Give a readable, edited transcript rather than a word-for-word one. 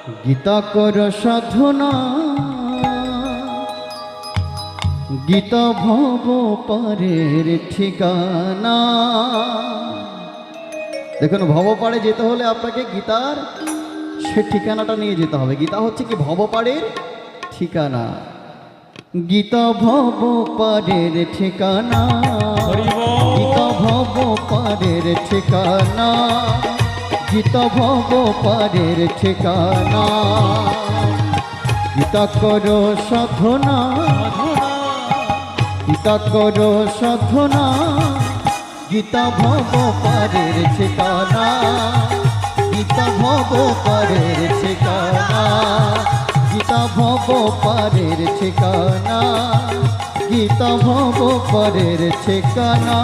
গীতা কর সাধনা, গীতা ভব পারের ঠিকানা। দেখুন, ভবপাড়ে যেতে হলে আপনাকে গীতার সে ঠিকানাটা নিয়ে যেতে হবে। গীতা হচ্ছে কি ভবপাড়ের ঠিকানা। গীতা ভবপাড়ের ঠিকানা, গীতা ভবপাড়ের ঠিকানা, গীতা ভবপাড়ের ঠিকানা। গীতা করো সাধনা, গীতা করো সাধনা, গীতা ভবপাড়ের ঠিকানা, গীতা ভবপাড়ের ঠিকানা, গীতা ভবপাড়ের ঠিকানা, গীতা ভবপাড়ের ঠিকানা।